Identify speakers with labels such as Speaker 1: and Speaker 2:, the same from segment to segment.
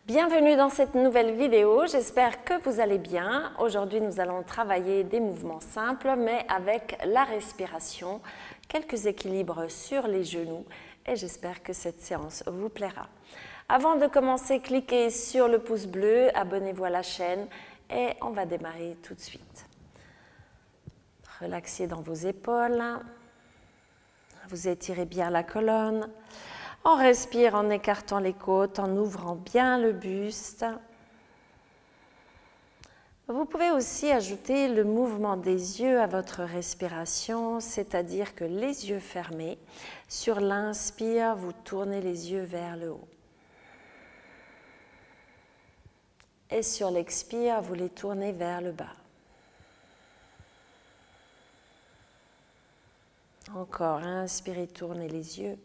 Speaker 1: Bienvenue dans cette nouvelle vidéo, j'espère que vous allez bien. Aujourd'hui, nous allons travailler des mouvements simples, mais avec la respiration, quelques équilibres sur les genoux et j'espère que cette séance vous plaira. Avant de commencer, cliquez sur le pouce bleu, abonnez-vous à la chaîne et on va démarrer tout de suite. Relaxez dans vos épaules, vous étirez bien la colonne. On respire en écartant les côtes, en ouvrant bien le buste. Vous pouvez aussi ajouter le mouvement des yeux à votre respiration, c'est-à-dire que les yeux fermés, sur l'inspire, vous tournez les yeux vers le haut. Et sur l'expire, vous les tournez vers le bas. Encore, inspirez, tournez les yeux.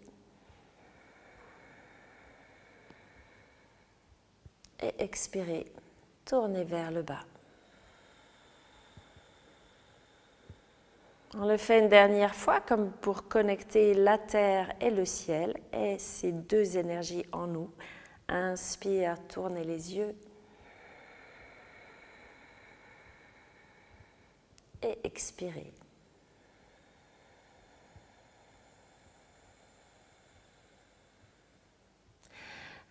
Speaker 1: Et expirez, tournez vers le bas. On le fait une dernière fois comme pour connecter la terre et le ciel et ces deux énergies en nous. Inspire, tournez les yeux. Et expirez.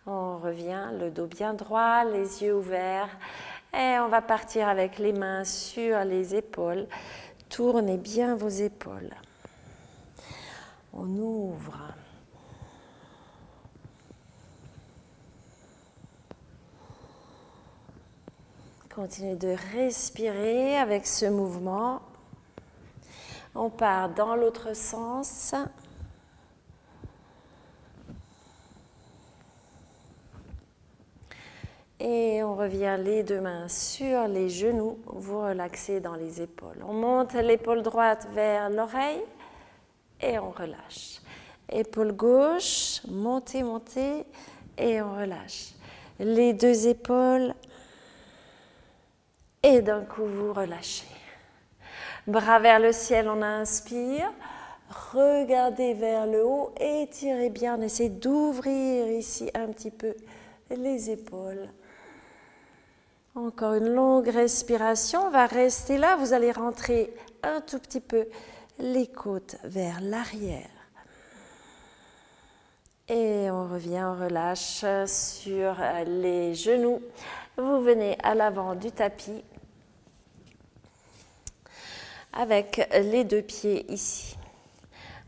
Speaker 1: On revient, le dos bien droit, les yeux ouverts et on va partir avec les mains sur les épaules. Tournez bien vos épaules. On ouvre. Continuez de respirer avec ce mouvement. On part dans l'autre sens. Et on revient les deux mains sur les genoux, vous relaxez dans les épaules. On monte l'épaule droite vers l'oreille et on relâche. Épaule gauche, montez, montez et on relâche. Les deux épaules et d'un coup vous relâchez. Bras vers le ciel, on inspire. Regardez vers le haut, étirez bien, on essaie d'ouvrir ici un petit peu les épaules. Encore une longue respiration, on va rester là, vous allez rentrer un tout petit peu les côtes vers l'arrière. Et on revient, on relâche sur les genoux. Vous venez à l'avant du tapis avec les deux pieds ici.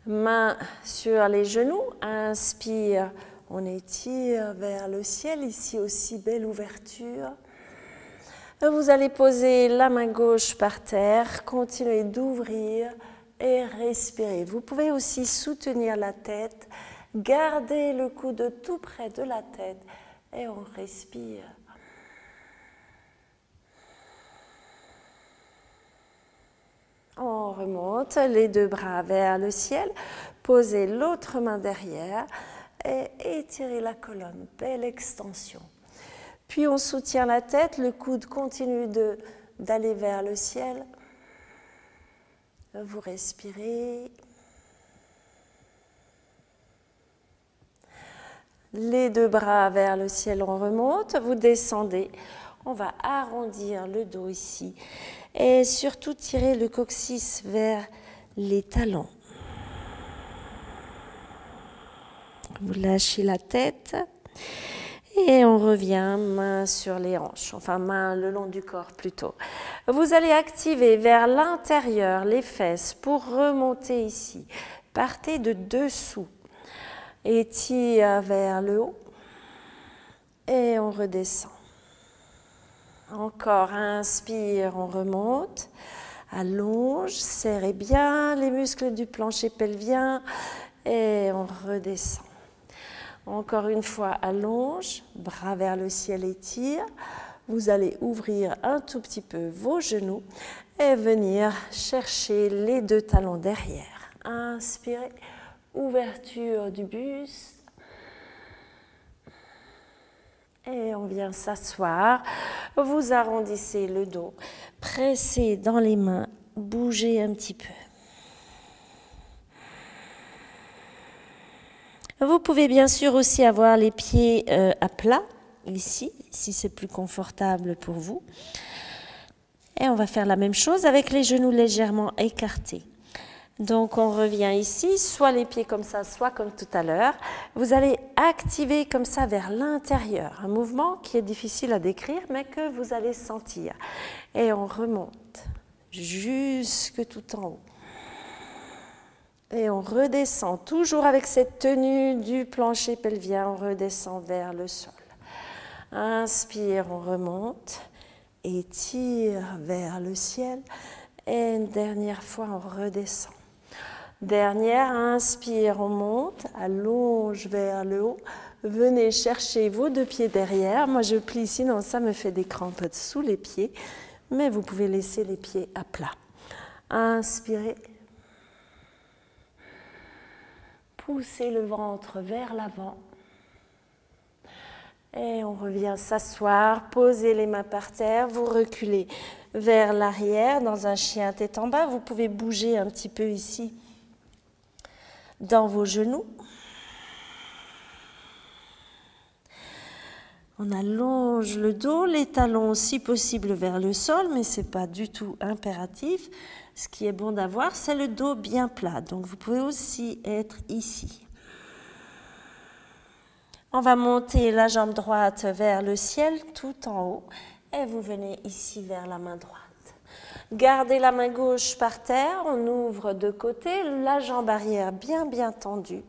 Speaker 1: Main sur les genoux, inspire, on étire vers le ciel, ici aussi belle ouverture. Vous allez poser la main gauche par terre, continuez d'ouvrir et respirer. Vous pouvez aussi soutenir la tête, gardez le coude tout près de la tête et on respire. On remonte les deux bras vers le ciel, posez l'autre main derrière et étirez la colonne, belle extension. Puis on soutient la tête, le coude continue d'aller vers le ciel. Vous respirez. Les deux bras vers le ciel, on remonte, vous descendez. On va arrondir le dos ici et surtout tirer le coccyx vers les talons. Vous lâchez la tête. Et on revient main sur les hanches, enfin main le long du corps plutôt. Vous allez activer vers l'intérieur les fesses pour remonter ici. Partez de dessous. Étire vers le haut. Et on redescend. Encore, inspire, on remonte. Allonge, serrez bien les muscles du plancher pelvien. Et on redescend. Encore une fois, allonge, bras vers le ciel, étire. Vous allez ouvrir un tout petit peu vos genoux et venir chercher les deux talons derrière. Inspirez, ouverture du buste. Et on vient s'asseoir. Vous arrondissez le dos, pressez dans les mains, bougez un petit peu. Vous pouvez bien sûr aussi avoir les pieds à plat ici, si c'est plus confortable pour vous. Et on va faire la même chose avec les genoux légèrement écartés. Donc on revient ici, soit les pieds comme ça, soit comme tout à l'heure. Vous allez activer comme ça vers l'intérieur, un mouvement qui est difficile à décrire, mais que vous allez sentir. Et on remonte jusque tout en haut. Et on redescend, toujours avec cette tenue du plancher pelvien, on redescend vers le sol. Inspire, on remonte, étire vers le ciel. Et une dernière fois, on redescend. Dernière, inspire, on monte, allonge vers le haut. Venez chercher vos deux pieds derrière. Moi, je plie, sinon ça me fait des crampes sous les pieds. Mais vous pouvez laisser les pieds à plat. Inspirez. Poussez le ventre vers l'avant. Et on revient s'asseoir, posez les mains par terre, vous reculez vers l'arrière dans un chien tête en bas. Vous pouvez bouger un petit peu ici dans vos genoux. On allonge le dos, les talons si possible vers le sol, mais ce n'est pas du tout impératif. Ce qui est bon d'avoir, c'est le dos bien plat. Donc vous pouvez aussi être ici. On va monter la jambe droite vers le ciel tout en haut et vous venez ici vers la main droite. Gardez la main gauche par terre, on ouvre de côté, la jambe arrière bien tendue.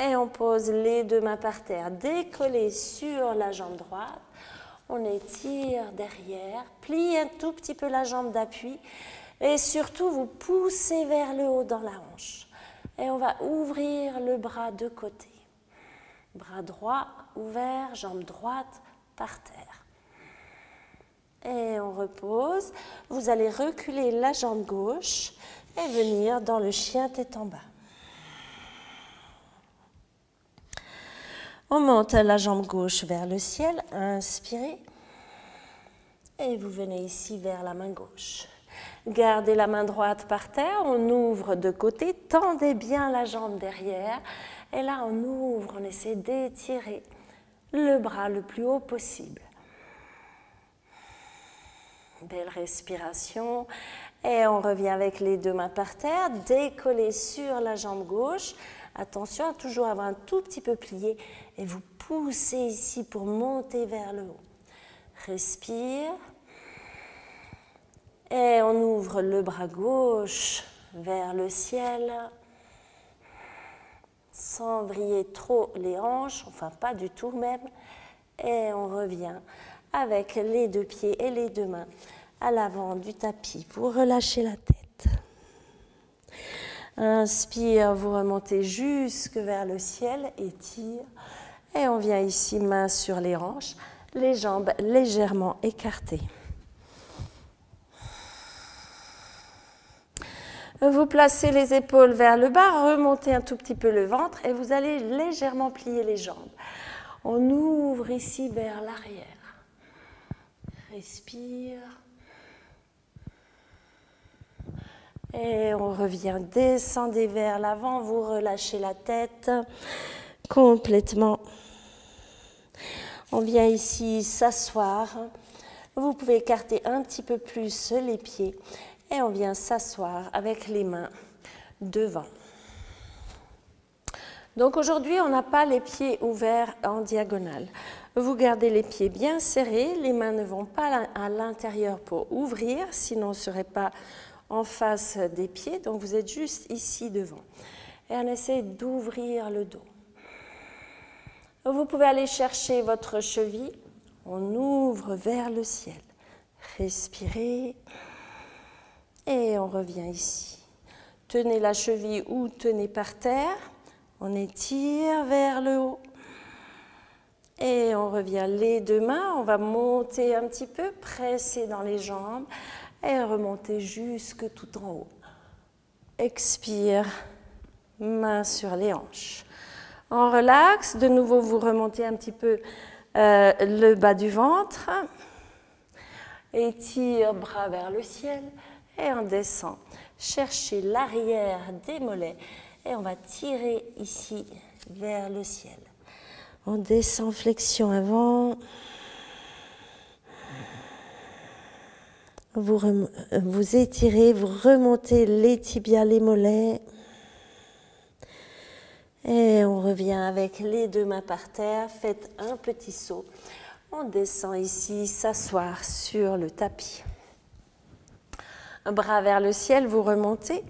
Speaker 1: Et on pose les deux mains par terre, décollées sur la jambe droite. On étire derrière, plie un tout petit peu la jambe d'appui et surtout vous poussez vers le haut dans la hanche. Et on va ouvrir le bras de côté. Bras droit ouvert, jambe droite par terre. Et on repose. Vous allez reculer la jambe gauche et venir dans le chien tête en bas. On monte la jambe gauche vers le ciel. Inspirez. Et vous venez ici vers la main gauche. Gardez la main droite par terre, on ouvre de côté, tendez bien la jambe derrière. Et là, on ouvre, on essaie d'étirer le bras le plus haut possible. Belle respiration. Et on revient avec les deux mains par terre, décollez sur la jambe gauche. Attention à toujours avoir un tout petit peu plié. Et vous poussez ici pour monter vers le haut. Respire. Et on ouvre le bras gauche vers le ciel, sans vriller trop les hanches, enfin pas du tout même. Et on revient avec les deux pieds et les deux mains à l'avant du tapis. Vous relâchez la tête. Inspire, vous remontez jusque vers le ciel, étire. Et on vient ici, main sur les hanches, les jambes légèrement écartées. Vous placez les épaules vers le bas, remontez un tout petit peu le ventre et vous allez légèrement plier les jambes. On ouvre ici vers l'arrière. Respire. Et on revient, descendez vers l'avant, vous relâchez la tête complètement. On vient ici s'asseoir. Vous pouvez écarter un petit peu plus les pieds. Et on vient s'asseoir avec les mains devant. Donc aujourd'hui, on n'a pas les pieds ouverts en diagonale. Vous gardez les pieds bien serrés, les mains ne vont pas à l'intérieur pour ouvrir, sinon on ne serait pas en face des pieds. Donc vous êtes juste ici devant. Et on essaie d'ouvrir le dos. Vous pouvez aller chercher votre cheville. On ouvre vers le ciel. Respirez. Et on revient ici. Tenez la cheville ou tenez par terre. On étire vers le haut. Et on revient les deux mains. On va monter un petit peu, presser dans les jambes et remonter jusque tout en haut. Expire, main sur les hanches. On relaxe. De nouveau, vous remontez un petit peu le bas du ventre. Étire, bras vers le ciel. Et on descend. Cherchez l'arrière des mollets. Et on va tirer ici vers le ciel. On descend, flexion avant. Vous étirez, vous remontez les tibias, les mollets. Et on revient avec les deux mains par terre. Faites un petit saut. On descend ici, s'asseoir sur le tapis. Un bras vers le ciel, vous remontez.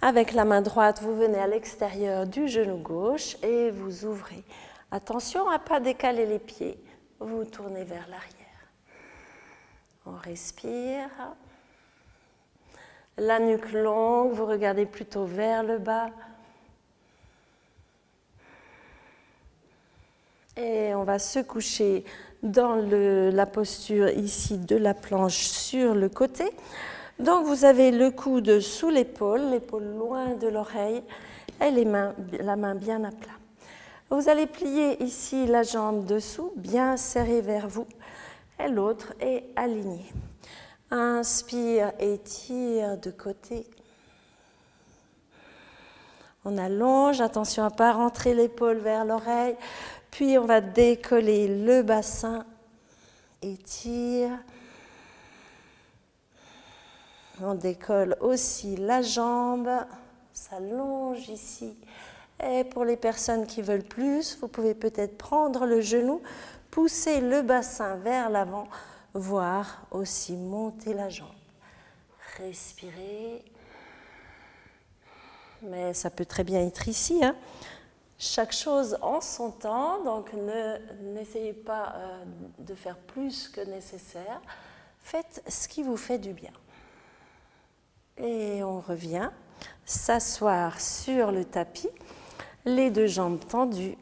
Speaker 1: Avec la main droite, vous venez à l'extérieur du genou gauche et vous ouvrez. Attention à ne pas décaler les pieds. Vous tournez vers l'arrière. On respire. La nuque longue, vous regardez plutôt vers le bas. Et on va se coucher dans la posture ici de la planche sur le côté. Donc vous avez le coude sous l'épaule loin de l'oreille et la main bien à plat. Vous allez plier ici la jambe dessous, bien serrée vers vous, et l'autre est alignée. Inspire, étire de côté. On allonge, attention à ne pas rentrer l'épaule vers l'oreille. Puis on va décoller le bassin, étire. On décolle aussi la jambe, s'allonge ici. Et pour les personnes qui veulent plus, vous pouvez peut-être prendre le genou, pousser le bassin vers l'avant, voire aussi monter la jambe. Respirez. Mais ça peut très bien être ici, hein. Chaque chose en son temps, donc n'essayez pas de faire plus que nécessaire. Faites ce qui vous fait du bien. Et on revient s'asseoir sur le tapis, les deux jambes tendues.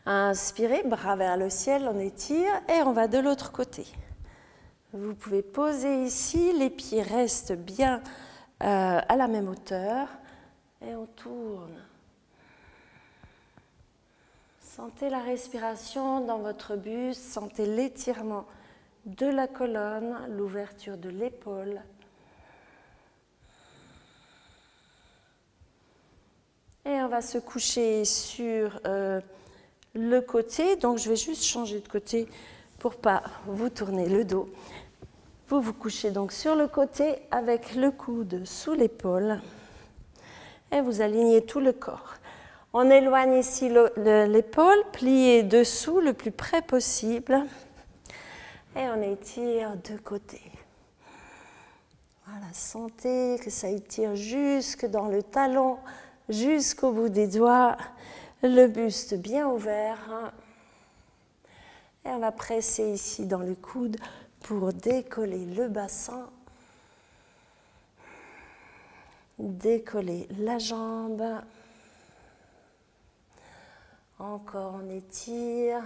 Speaker 1: Inspirez, bras vers le ciel, on étire et on va de l'autre côté. Vous pouvez poser ici, les pieds restent bien à la même hauteur et on tourne. Sentez la respiration dans votre buste, sentez l'étirement de la colonne, l'ouverture de l'épaule. Et on va se coucher sur le côté. Donc je vais juste changer de côté pour ne pas vous tourner le dos. Vous vous couchez donc sur le côté avec le coude sous l'épaule. Et vous alignez tout le corps. On éloigne ici l'épaule, pliez dessous le plus près possible. Et on étire de côté. Voilà, sentez que ça étire jusque dans le talon, jusqu'au bout des doigts, le buste bien ouvert. Et on va presser ici dans le coude pour décoller le bassin, décoller la jambe. Encore on étire.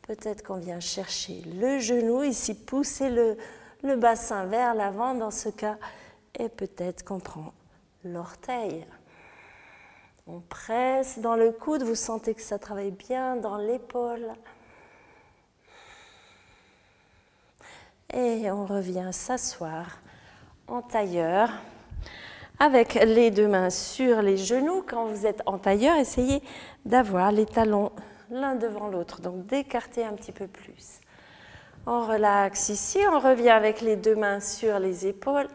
Speaker 1: Peut-être qu'on vient chercher le genou, ici pousser le bassin vers l'avant dans ce cas, et peut-être qu'on prend l'orteil. On presse dans le coude, vous sentez que ça travaille bien dans l'épaule. Et on revient s'asseoir en tailleur avec les deux mains sur les genoux. Quand vous êtes en tailleur, essayez d'avoir les talons l'un devant l'autre, donc d'écarter un petit peu plus. On relaxe ici, on revient avec les deux mains sur les épaules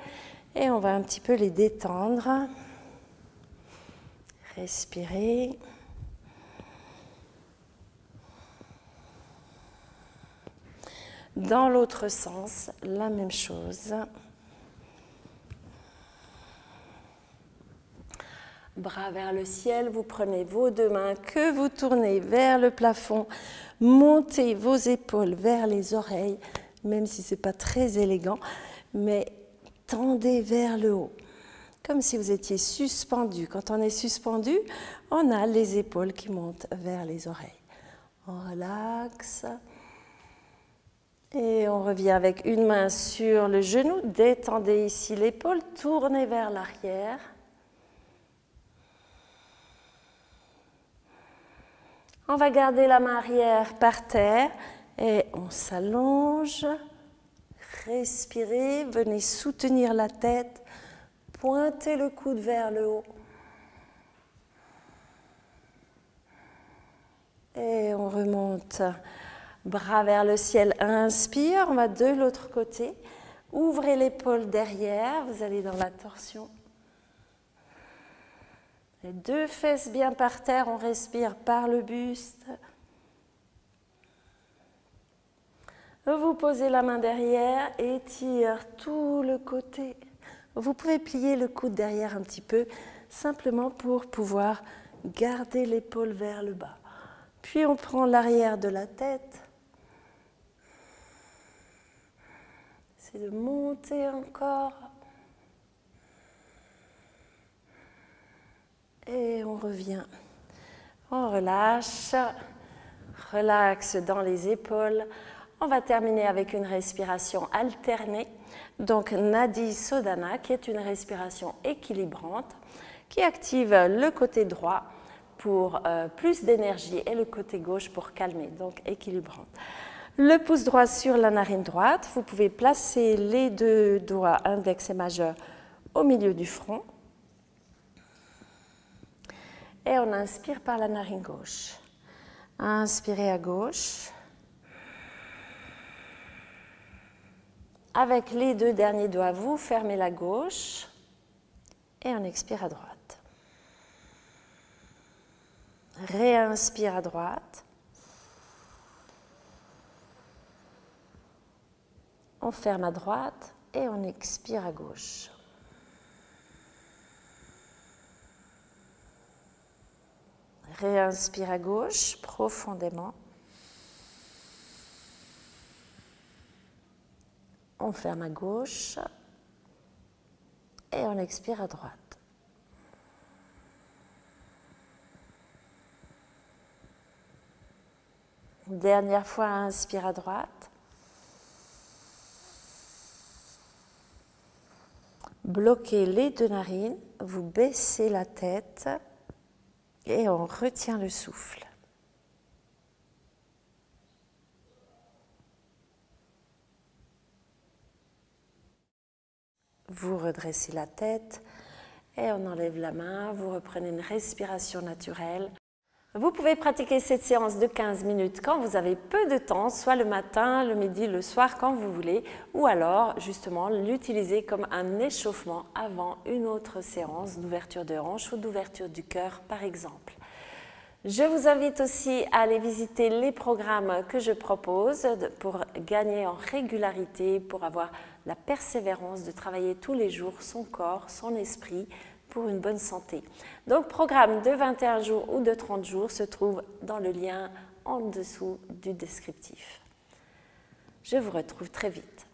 Speaker 1: et on va un petit peu les détendre. Respirez. Dans l'autre sens, la même chose. Bras vers le ciel, vous prenez vos deux mains que vous tournez vers le plafond, montez vos épaules vers les oreilles, même si ce n'est pas très élégant, mais tendez vers le haut, comme si vous étiez suspendu. Quand on est suspendu, on a les épaules qui montent vers les oreilles. On relaxe. Et on revient avec une main sur le genou, détendez ici l'épaule, tournez vers l'arrière. On va garder la main arrière par terre et on s'allonge. Respirez, venez soutenir la tête, pointez le coude vers le haut. Et on remonte, bras vers le ciel, inspire, on va de l'autre côté. Ouvrez l'épaule derrière, vous allez dans la torsion. Les deux fesses bien par terre, on respire par le buste. Vous posez la main derrière, étire tout le côté. Vous pouvez plier le coude derrière un petit peu, simplement pour pouvoir garder l'épaule vers le bas. Puis on prend l'arrière de la tête. C'est de monter encore. Et on revient. On relâche. Relaxe dans les épaules. On va terminer avec une respiration alternée. Donc Nadi Sodhana, qui est une respiration équilibrante, qui active le côté droit pour plus d'énergie et le côté gauche pour calmer, donc équilibrante. Le pouce droit sur la narine droite, vous pouvez placer les deux doigts index et majeur au milieu du front. Et on inspire par la narine gauche. Inspirez à gauche. Avec les deux derniers doigts, vous fermez la gauche et on expire à droite. Réinspire à droite. On ferme à droite et on expire à gauche. Réinspire à gauche profondément. On ferme à gauche et on expire à droite. Dernière fois, inspire à droite. Bloquez les deux narines, vous baissez la tête et on retient le souffle. Vous redressez la tête et on enlève la main, vous reprenez une respiration naturelle. Vous pouvez pratiquer cette séance de 15 minutes quand vous avez peu de temps, soit le matin, le midi, le soir, quand vous voulez, ou alors justement l'utiliser comme un échauffement avant une autre séance d'ouverture de hanche ou d'ouverture du cœur par exemple. Je vous invite aussi à aller visiter les programmes que je propose pour gagner en régularité, pour avoir la persévérance de travailler tous les jours son corps, son esprit, pour une bonne santé. Donc, programme de 21 jours ou de 30 jours se trouve dans le lien en dessous du descriptif. Je vous retrouve très vite.